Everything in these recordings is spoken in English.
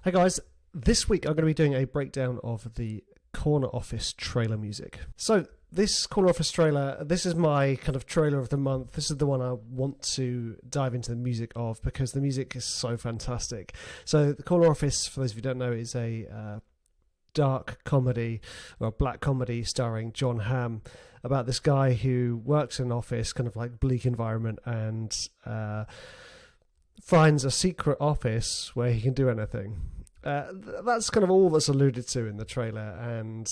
Hey guys, this week I'm going to be doing a breakdown of the Corner Office trailer music. So this Corner Office trailer, this is my kind of trailer of the month. This is the one I want to dive into the music of because the music is so fantastic. So the Corner Office, for those of you who don't know, is a dark comedy, or black comedy starring John Hamm, about this guy who works in an office, kind of like bleak environment, and finds a secret office where he can do anything. That's kind of all that's alluded to in the trailer, and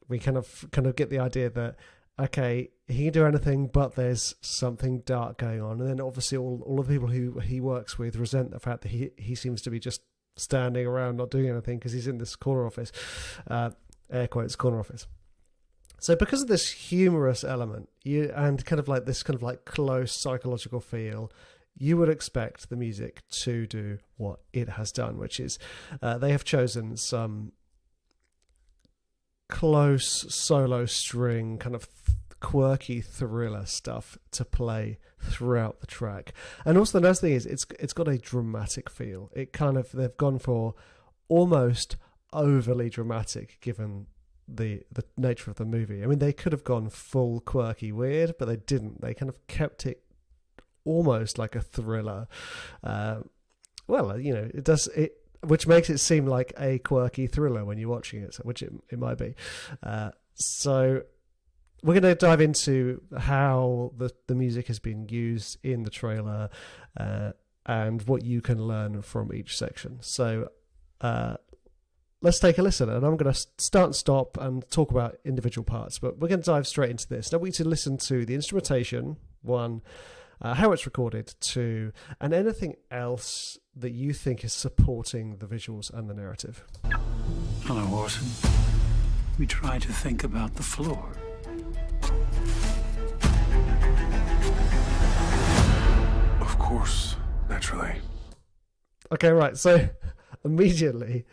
we kind of get the idea that okay, he can do anything, but there's something dark going on. And then obviously all of the people who he works with resent the fact that he seems to be just standing around not doing anything because he's in this corner office, air quotes, corner office. So because of this humorous element, and kind of like this kind of like close psychological feel, you would expect the music to do what it has done, which is they have chosen some close solo string, kind of quirky thriller stuff to play throughout the track. And also the nice thing is it's got a dramatic feel. They've gone for almost overly dramatic given the nature of the movie. I mean, they could have gone full quirky weird, but they didn't. They kind of kept it almost like a thriller. It does it, which makes it seem like a quirky thriller when you're watching it, which it might be. So we're going to dive into how the music has been used in the trailer and what you can learn from each section. So let's take a listen, and I'm going to start and stop and talk about individual parts, but we're going to dive straight into this. Now we need to listen to the instrumentation, one, how it's recorded, two, and anything else that you think is supporting the visuals and the narrative. Hello, Orson. We try to think about the floor. Of course, naturally. Okay, right, so immediately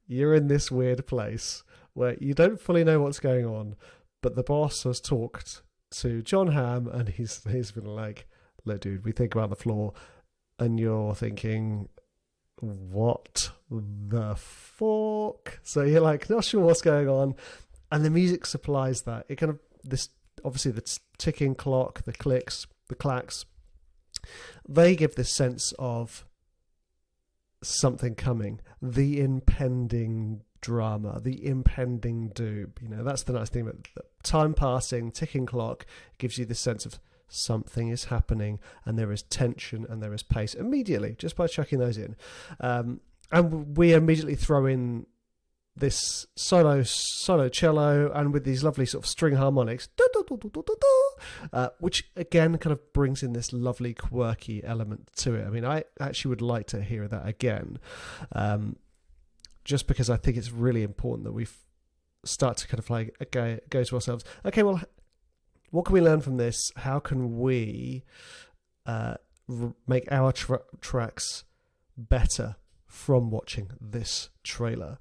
you're in this weird place where you don't fully know what's going on, but the boss has talked to John Hamm and he's been like, look, dude, we think about the floor, and you're thinking, what the fuck? So you're like, not sure what's going on, and the music supplies that. It kind of, this, obviously the ticking clock, the clicks, the clacks, they give this sense of something coming, the impending drama, the impending doom. You know, that's the nice thing about the time passing, ticking clock gives you this sense of something is happening, and there is tension and there is pace immediately just by chucking those in. And we immediately throw in this solo cello, and with these lovely sort of string harmonics, which again kind of brings in this lovely quirky element to it. I mean, I actually would like to hear that again, just because I think it's really important that we start to kind of like go to ourselves, okay, well, what can we learn from this? How can we make our tracks better from watching this trailer?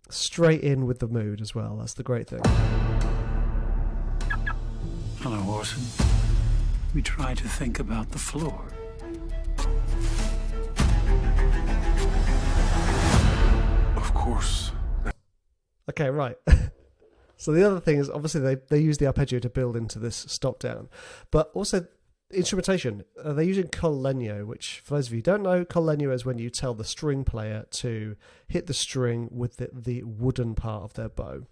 Straight in with the mood as well. That's the great thing. Hello, Orson. We try to think about the floor. Of course. Okay, right. So the other thing is, obviously, they use the arpeggio to build into this stop down, but also instrumentation. They're using Colonia, which, for those of you who don't know, Colonia is when you tell the string player to hit the string with the wooden part of their bow.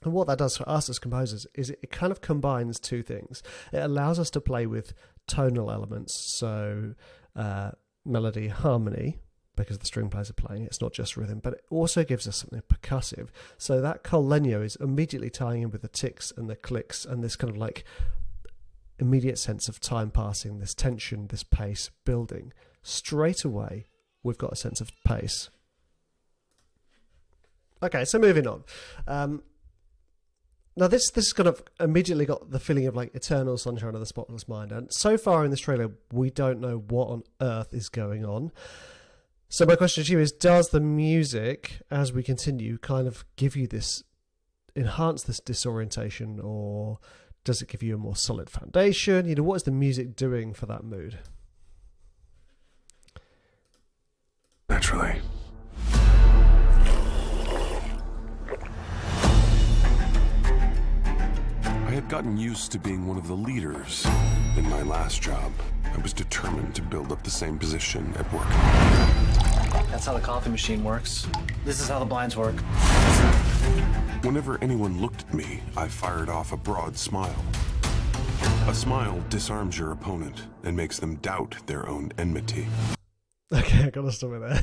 And what that does for us as composers is it kind of combines two things. It allows us to play with tonal elements, so melody, harmony, because the string players are playing, it's not just rhythm, but it also gives us something percussive. So that Colonia is immediately tying in with the ticks and the clicks and this kind of like immediate sense of time passing, this tension, this pace building. Straight away, we've got a sense of pace. Okay, so moving on. Now this kind of immediately got the feeling of like Eternal Sunshine of the Spotless Mind, and so far in this trailer, we don't know what on earth is going on. So my question to you is, does the music, as we continue, kind of give you this, enhance this disorientation, or does it give you a more solid foundation? You know, what is the music doing for that mood? Naturally. I had gotten used to being one of the leaders in my last job. I was determined to build up the same position at work. That's how the coffee machine works. This is how the blinds work. Whenever anyone looked at me, I fired off a broad smile. A smile disarms your opponent and makes them doubt their own enmity. Okay, I gotta stop it there.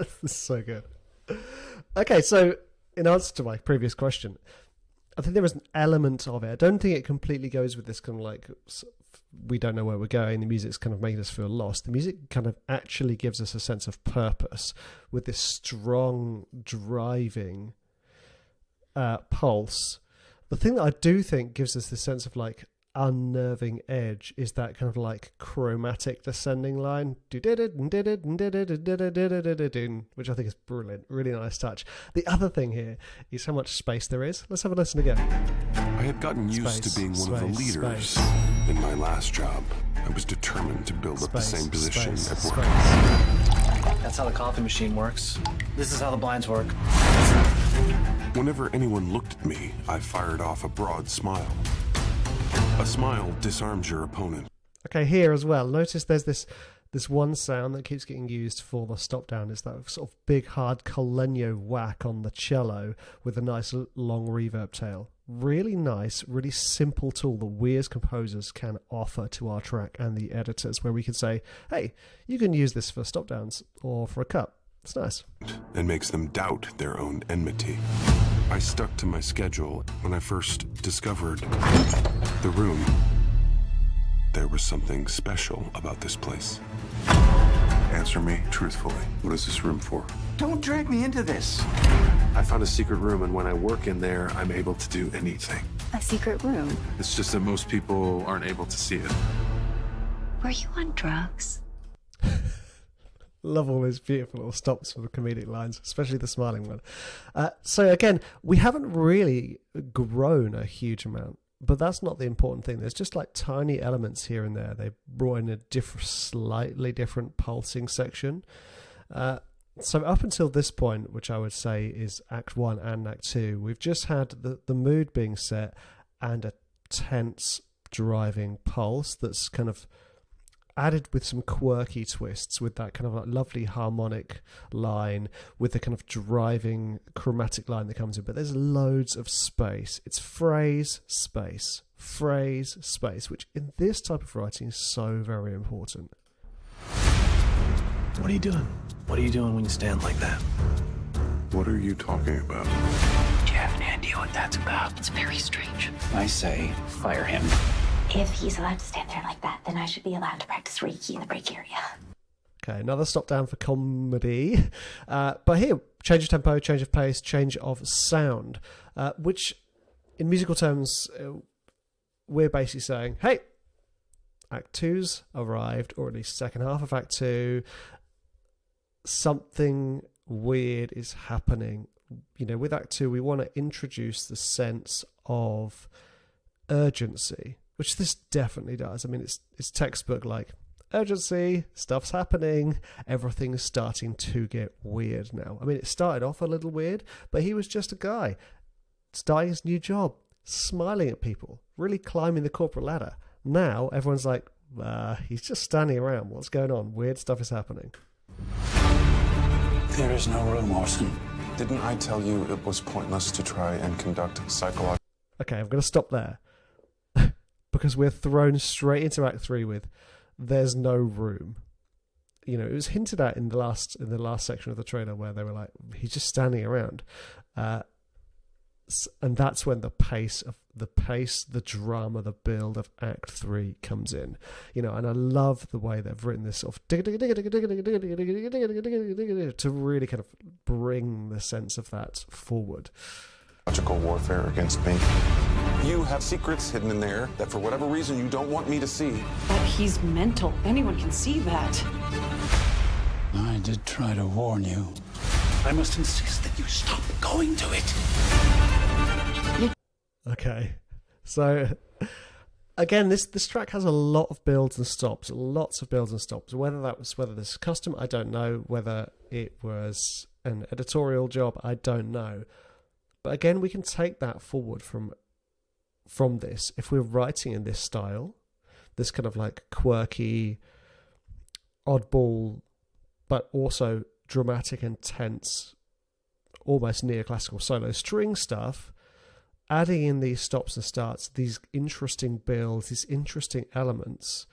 This is so good. Okay, so in answer to my previous question, I think there is an element of it. I don't think it completely goes with this kind of like, we don't know where we're going. The music's kind of making us feel lost. The music kind of actually gives us a sense of purpose with this strong, driving pulse. The thing that I do think gives us this sense of like unnerving edge is that kind of like chromatic descending line, which I think is brilliant, really nice touch. The other thing here is how much space there is. Let's have a listen again. I had gotten used to being one of the leaders in my last job. I was determined to build up the same position at work. That's how the coffee machine works. This is how the blinds work. Whenever anyone looked at me, I fired off a broad smile. A smile disarms your opponent. Okay, here as well, notice there's this one sound that keeps getting used for the stop down. It's that sort of big hard Colonia whack on the cello with a nice long reverb tail. Really nice, really simple tool that we as composers can offer to our track and the editors, where we can say, hey, you can use this for stop downs or for a cut. It's nice. And makes them doubt their own enmity. I stuck to my schedule. When I first discovered the room, there was something special about this place. Answer me truthfully. What is this room for? Don't drag me into this. I found a secret room, and when I work in there, I'm able to do anything. A secret room? It's just that most people aren't able to see it. Were you on drugs? Love all those beautiful little stops for the comedic lines, especially the smiling one. So again, we haven't really grown a huge amount, but that's not the important thing. There's just like tiny elements here and there. They brought in a slightly different pulsing section. So up until this point, which I would say is Act 1 and Act 2, we've just had the mood being set and a tense driving pulse that's kind of added with some quirky twists, with that kind of like lovely harmonic line, with the kind of driving chromatic line that comes in. But there's loads of space. It's phrase, space, which in this type of writing is so very important. What are you doing? What are you doing when you stand like that? What are you talking about? Do you have any idea what that's about? It's very strange. I say, fire him. If he's allowed to stand there like that, then I should be allowed to practice Reiki in the break area. Okay, another stop down for comedy. But here, change of tempo, change of pace, change of sound, which in musical terms, we're basically saying, hey, Act 2's arrived, or at least second half of Act 2. Something weird is happening. You know, with Act 2, we want to introduce the sense of urgency, which this definitely does. I mean, it's textbook like urgency, stuff's happening, everything's starting to get weird now. I mean, it started off a little weird, but he was just a guy starting his new job, smiling at people, really climbing the corporate ladder. Now everyone's like, he's just standing around. What's going on? Weird stuff is happening. There is no room, Orson. Didn't I tell you it was pointless to try and conduct psychological... Okay, I'm going to stop there. Because we're thrown straight into Act 3 with there's no room. You know, it was hinted at in the last section of the trailer where they were like, he's just standing around. And that's when the pace, the drama, the build of Act 3 comes in. You know, and I love the way they've written this sort of to really kind of bring the sense of that forward. warfare against me. You have secrets hidden in there that for whatever reason you don't want me to see. But he's mental. Anyone can see that. I did try to warn you. I must insist that you stop going to it. Okay, so again, this track has a lot of builds and stops, lots of builds and stops. Whether this is custom, I don't know. Whether it was an editorial job, I don't know. But again, we can take that forward from this. If we're writing in this style, this kind of like quirky, oddball, but also dramatic and tense, almost neoclassical solo string stuff, adding in these stops and starts, these interesting builds, these interesting elements,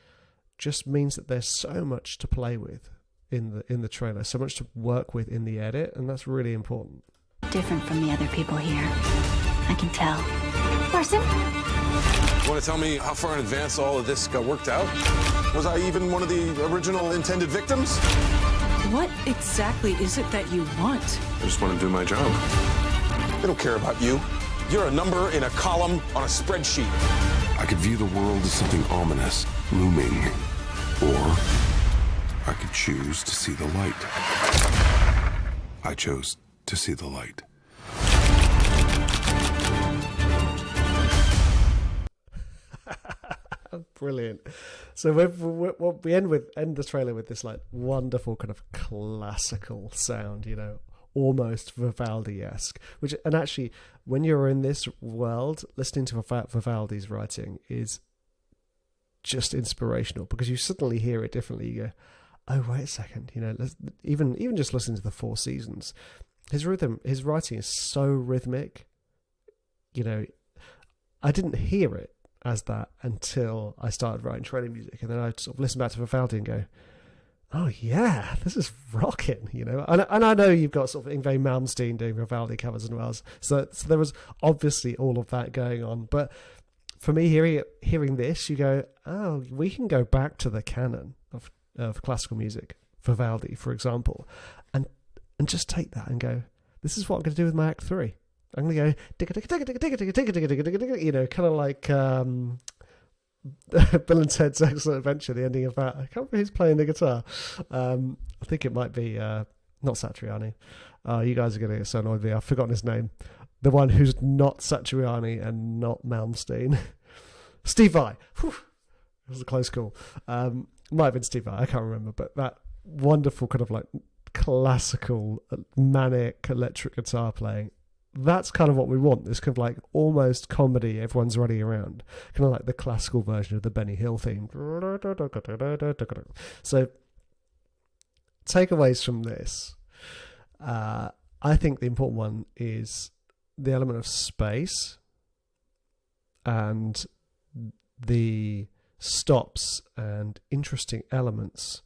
just means that there's so much to play with in the trailer, so much to work with in the edit, and that's really important. Different from the other people here. I can tell. Larson? You want to tell me how far in advance all of this got worked out? Was I even one of the original intended victims? What exactly is it that you want? I just want to do my job. They don't care about you. You're a number in a column on a spreadsheet. I could view the world as something ominous, looming. Or I could choose to see the light. I chose to see the light. Brilliant. So we end the trailer with this like wonderful kind of classical sound, you know, almost Vivaldi-esque. And actually, when you're in this world, listening to Vivaldi's writing is just inspirational, because you suddenly hear it differently. You go, oh, wait a second, you know, even just listening to the Four Seasons, his writing is so rhythmic. You know, I didn't hear it as that until I started writing trailer music, and then I sort of listen back to Vivaldi and go, oh yeah, this is rocking, you know. And I know you've got sort of Yngwie Malmsteen doing Vivaldi covers as well, so there was obviously all of that going on. But for me, hearing this, you go, oh, we can go back to the canon of classical music, Vivaldi, for example, and just take that and go, this is what I'm going to do with my Act 3. I'm going to go, you know, kind of like Bill and Ted's Excellent Adventure, the ending of that. I can't remember who's playing the guitar. I think it might be not Satriani. You guys are going to get so annoyed with me. I've forgotten his name. The one who's not Satriani and not Malmsteen. Steve Vai. Whew. It was a close call. Might have been Steve Vai. I can't remember. But that wonderful kind of like classical, manic electric guitar playing. That's kind of what we want. This kind of like almost comedy, everyone's running around. Kind of like the classical version of the Benny Hill theme. So, takeaways from this. I think the important one is the element of space and the stops and interesting elements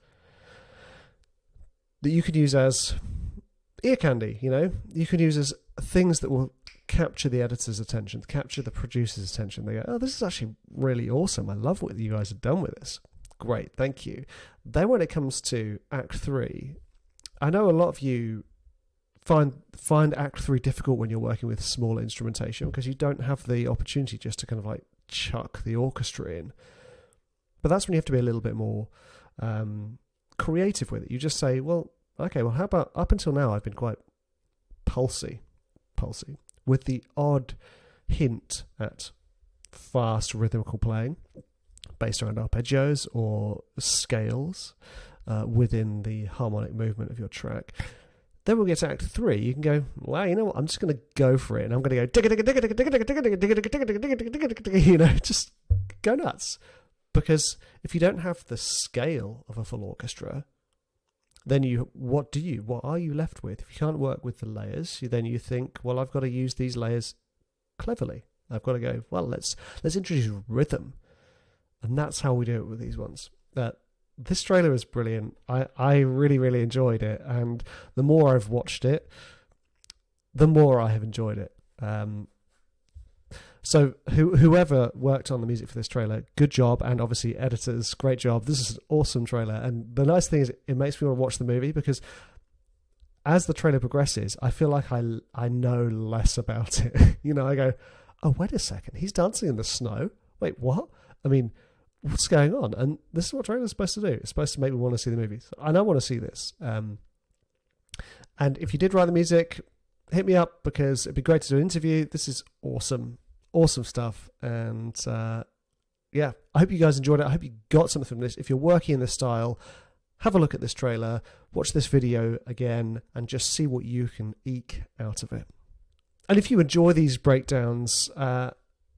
that you could use as ear candy, you know? You could use as things that will capture the editor's attention, capture the producer's attention. They go, oh, this is actually really awesome. I love what you guys have done with this. Great, thank you. Then when it comes to Act 3, I know a lot of you find Act 3 difficult when you're working with small instrumentation, because you don't have the opportunity just to kind of like chuck the orchestra in. But that's when you have to be a little bit more creative with it. You just say, well, okay, well, how about up until now I've been quite pulsy, with the odd hint at fast rhythmical playing based around arpeggios or scales within the harmonic movement of your track. Then we'll get to Act 3. You can go, well, you know what, I'm just going to go for it, and I'm going to go, you know, just go nuts. Because if you don't have the scale of a full orchestra, then what are you left with? If you can't work with the layers, then you think, well, I've got to use these layers cleverly. I've got to go, well, let's introduce rhythm. And that's how we do it with these ones. This trailer is brilliant. I really, really enjoyed it. And the more I've watched it, the more I have enjoyed it. So whoever worked on the music for this trailer, good job. And obviously editors, great job. This is an awesome trailer. And the nice thing is it makes me want to watch the movie, because as the trailer progresses, I feel like I know less about it. You know, I go, oh, wait a second. He's dancing in the snow. Wait, what? I mean, what's going on? And this is what trailers supposed to do. It's supposed to make me want to see the movie. So I want to see this. And if you did write the music, hit me up, because it'd be great to do an interview. This is awesome. Awesome stuff. And yeah, I hope you guys enjoyed it. I hope you got something from this. If you're working in this style, have a look at this trailer, watch this video again, and just see what you can eke out of it. And if you enjoy these breakdowns,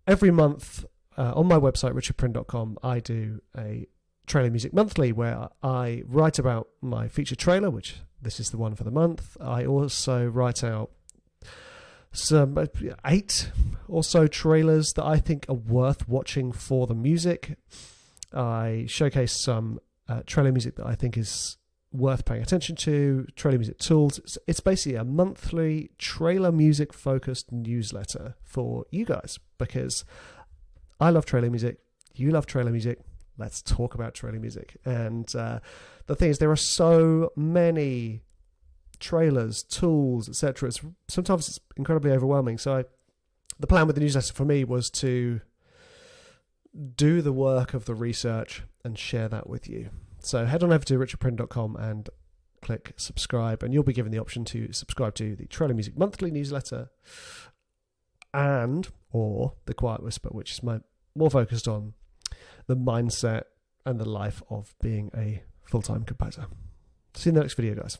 every month on my website, richardprynne.com, I do a Trailer Music Monthly where I write about my featured trailer, which this is the one for the month. I also write out some 8 or so trailers that I think are worth watching for the music. I showcase some trailer music that I think is worth paying attention to, trailer music tools. It's basically a monthly trailer music focused newsletter for you guys, because I love trailer music, you love trailer music. Let's talk about trailer music. And the thing is, there are so many trailers, tools, etc. Sometimes it's incredibly overwhelming. So the plan with the newsletter for me was to do the work of the research and share that with you. So head on over to richardprynne.com and click subscribe, and you'll be given the option to subscribe to the Trailer Music Monthly newsletter or the Quiet Whisper, which is more focused on the mindset and the life of being a full-time composer. See you in the next video, guys.